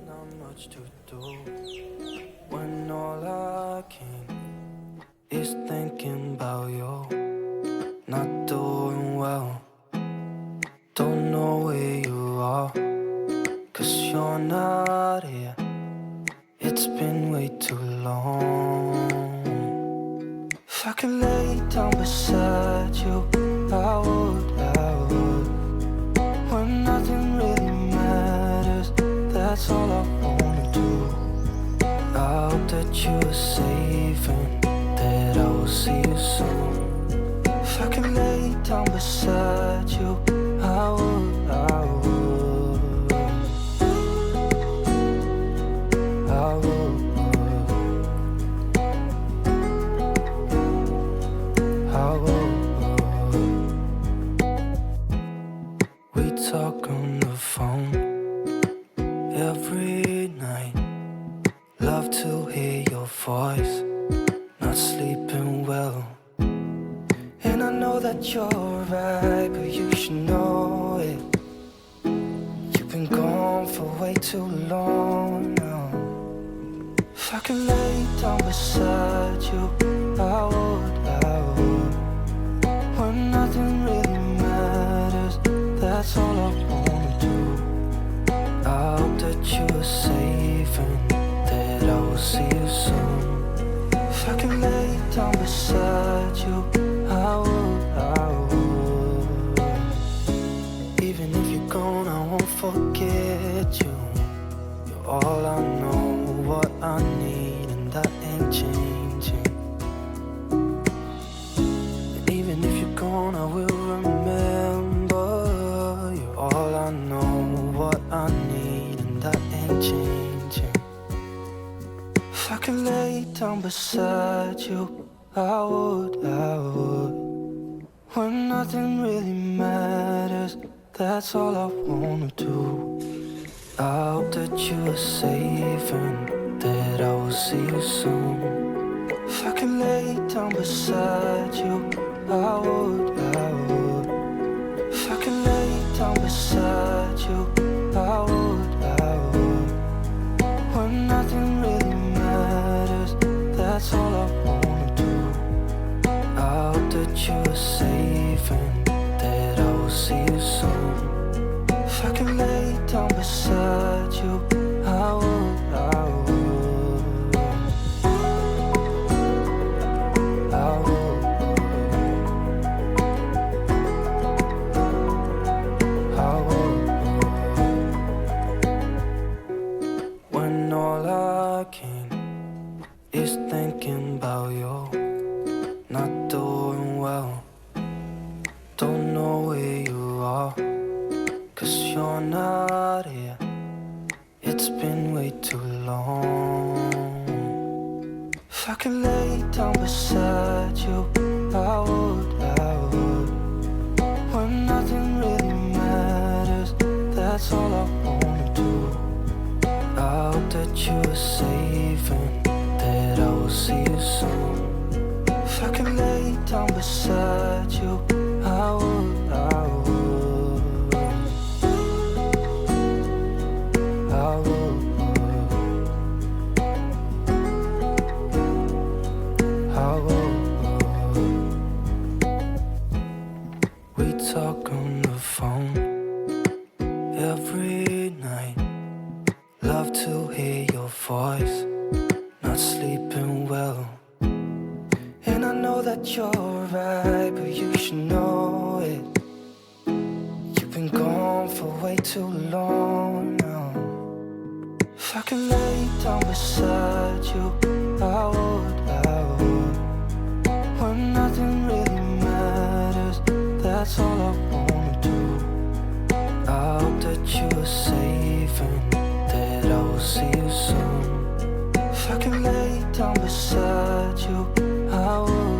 not much to do when all I can is thinking about you. Not doing well, don't know where you are, 'cause you're not here. It's been way too long. If I could lay down beside you, I would. When nothing really matters, that's all I wanna do. I hope that you are safe and that I will see you soon. If I could lay down beside you, I would. I would. I would. We talk on the phone every night. Love to hear your voice. Not sleeping well, and I know that you're right, but you should know it. You've been gone for way too long now. If I could lay down beside you, I would. When nothing really matters, that's all I wanna do. I hope that you are safe and that I will see you soon. If I can lay down beside you, I would. Even if you're gone, I won't forget you. You're all I know, what I need, and that ain't changing. And even if you're gone, I will remember. You're all I know, what I need, and that ain't changing. If I could lay down beside you, I would. When nothing really matters, that's all I wanna do. I hope that you are safe and that I will see you soon. If I could lay down beside you, I would. If I could lay down beside you, I would. When nothing really matters, that's all I wanna do. I hope that you are safe and that I will see you soon. If I could lay down beside you, I would. I would. I would. When all I can is thinking about you. Not doing well, don't know where you are, 'cause you're not here. It's been way too long. If I could lay down beside you, I would. When nothing really matters, that's all I wanna do. I hope that you are safe and that I will see you soon. If I could lay down beside you, I would. I would. I would. We talk on the phone every night. Love to hear your voice. Not sleeping well, and I know that you're right, but you should know it. You've been gone for way too long now. If I could lay down beside you, I would. When nothing really matters, that's all I wanna do. I hope that you are safe and that I will see you soon. If I could lay down beside you, I would.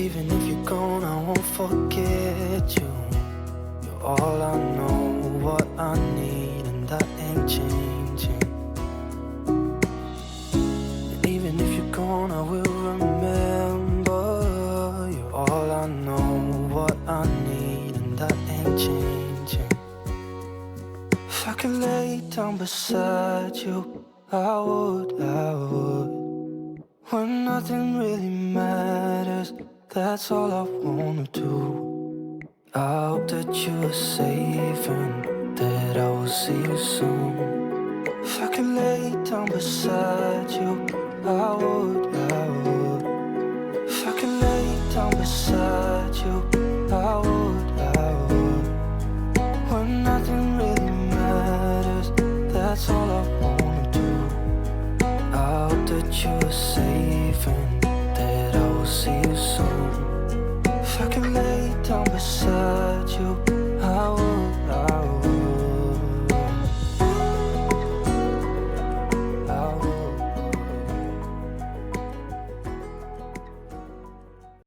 Even if you're gone, I won't forget you. You're all I know, what I need, and that ain't changing. And even if you're gone, I will remember. You're all I know, what I need, and that ain't changing. could lay down beside you, I would, I would. When nothing really matters, that's all I wanna do. I hope that you are safe and that I will see you soon. If I could lay down beside you, I would, I would. If I could lay down beside you, I would, I would. When nothing really matters, that's all I wanna do. I hope that you are safe and